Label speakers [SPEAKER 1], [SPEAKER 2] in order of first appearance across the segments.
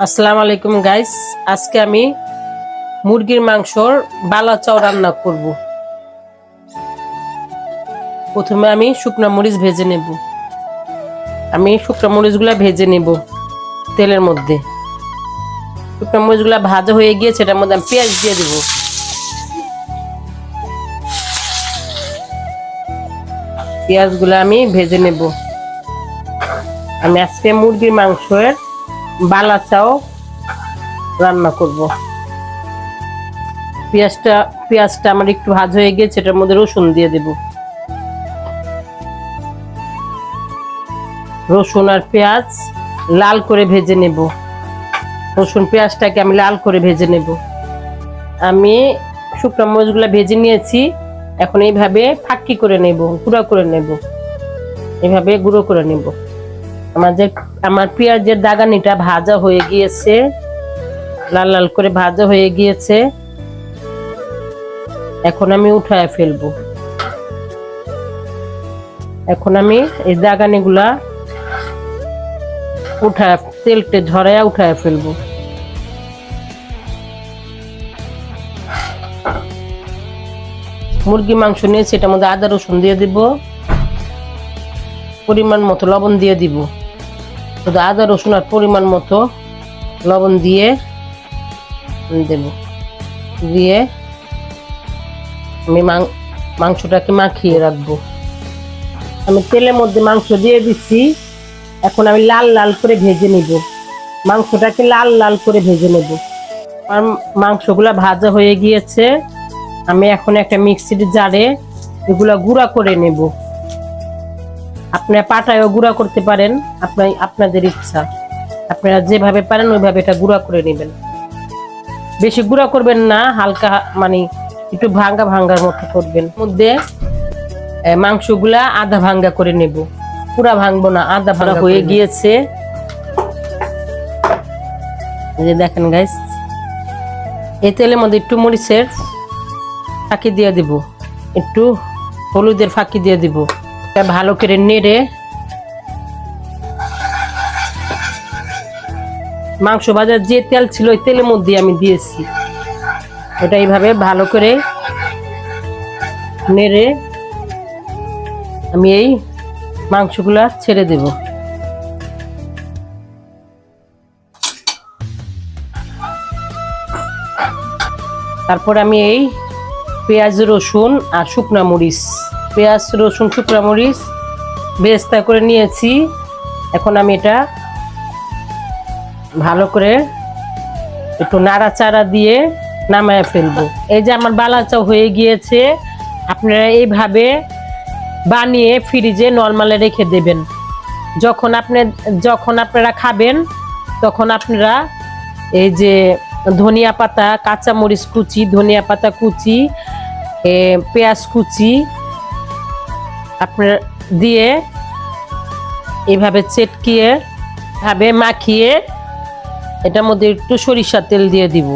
[SPEAKER 1] আসসালামু আলাইকুম গাইস, আজকে আমি মুরগির মাংসর বালা চাও রান্না করব। প্রথমে আমি শুকনা মরিচ ভেজে নেব। আমি শুকনা মরিচগুলা ভেজে নেব তেলের মধ্যে। শুকনা মরিচগুলা ভাজা হয়ে গিয়েছে, এটার মধ্যে আমি পেঁয়াজ দিয়ে দেব। পেঁয়াজগুলা আমি ভেজে নেব। আমি আজকে মুরগির মাংসের বালা চাও রান্না করব। পেঁয়াজটা আমার একটু ভাজা হয়ে গেছে, এটার মধ্যে রসুন দিয়ে দেব। রসুন আর পেঁয়াজ লাল করে ভেজে নেব। রসুন পেঁয়াজটাকে আমি লাল করে ভেজে নেব। আমি শুকনো মরিচগুলো ভেজে নিয়েছি, এখন এইভাবে ফাঁকি করে নেব, গুঁড়ো করে নেব। এইভাবে গুঁড়ো করে নেব। আমার পেঁয়াজের দাগানিটা ভাজা হয়ে গিয়েছে, লাল লাল করে ভাজা হয়ে গিয়েছে। এখন আমি উঠায় ফেলবো। এখন আমি এই দাগানিগুলা উঠায় তেলটে ঝরাইয়া উঠায় ফেলবো। মুরগি মাংস নিয়েছি, এটার মধ্যে আদা রসুন দিয়ে দিব, পরিমাণ মতো লবণ দিয়ে দিব। আদা রসুন আর পরিমাণ মতো লবণ দিয়ে দেব। দিয়ে আমি মাংসটাকে মাখিয়ে রাখবো। আমি তেলের মধ্যে মাংস দিয়ে দিচ্ছি, এখন আমি লাল লাল করে ভেজে নেব। মাংসটাকে লাল লাল করে ভেজে নেব। আর মাংসগুলা ভাজা হয়ে গিয়েছে, আমি এখন একটা মিক্সির জারে এগুলা গুঁড়া করে নেব। আপনারা পাটায়ও গুঁড়া করতে পারেন, আপনাদের ইচ্ছা। আপনারা যেভাবে পারেন ওইভাবে এটা গুঁড়া করে নেবেন। বেশি গুঁড়া করবেন না, হালকা মানে একটু ভাঙ্গা ভাঙ্গার মতো করবেন। মধ্যে মাংসগুলা আধা ভাঙ্গা করে নেব, পুরা ভাঙবো না, আধা ভাঙ্গা হয়ে গিয়েছে। এই যে দেখেন গাইস, এই তেলের মধ্যে একটু মরিচের ফাঁকি দিয়ে দিব, একটু হলুদের ফাঁকি দিয়ে দিব। ভালো করে নেড়ে মাংস ভাজার যে তেল ছিল ওই তেলের মধ্যে আমি দিয়েছি। এটা এইভাবে ভালো করে নেড়ে আমি এই মাংসগুলা ছেড়ে দেব। তারপর আমি এই পেঁয়াজ রসুন আর শুকনা মরিচ, পেঁয়াজ রসুন শুকনা মরিচ বেরেস্তা করে নিয়েছি। এখন আমি এটা ভালো করে একটু নাড়াচাড়া দিয়ে নামায় ফেলবো। এই যে আমার বালা চাও হয়ে গিয়েছে। আপনারা এইভাবে বানিয়ে ফ্রিজে নরমালে রেখে দেবেন। যখন আপনারা খাবেন তখন আপনারা এই যে ধনিয়া পাতা, কাঁচা মরিচ কুচি, ধনিয়া পাতা কুচি, পেঁয়াজ কুচি আপনারা দিয়ে এইভাবে চেটকিয়ে ভাবে মাখিয়ে এটার মধ্যে একটু সরিষার তেল দিয়ে দিব।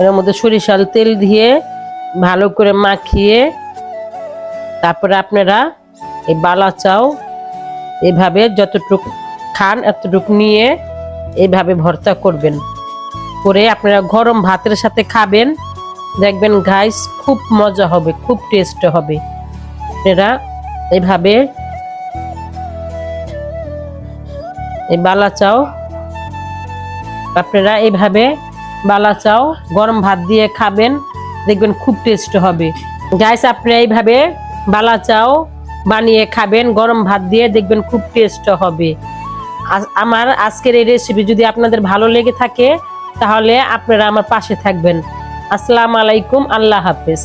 [SPEAKER 1] এর মধ্যে সরিষার তেল দিয়ে ভালো করে মাখিয়ে তারপরে আপনারা এই বালা চাও এইভাবে যতটুকু খান এতটুকু নিয়ে এইভাবে ভর্তা করবেন। করে আপনারা গরম ভাতের সাথে খাবেন, দেখবেন গাইস খুব মজা হবে, খুব টেস্ট হবে। আপনারা এইভাবে এই বালা চাও আপনারা এইভাবে বালা চাও গরম ভাত দিয়ে খাবেন, দেখবেন খুব টেস্ট হবে। গাইস আপনারা এইভাবে বালা চাও বানিয়ে খাবেন গরম ভাত দিয়ে, দেখবেন খুব টেস্ট হবে। আমার আজকের এই রেসিপি যদি আপনাদের ভালো লেগে থাকে তাহলে আপনারা আমার পাশে থাকবেন। আসসালামু আলাইকুম, আল্লাহ হাফেজ।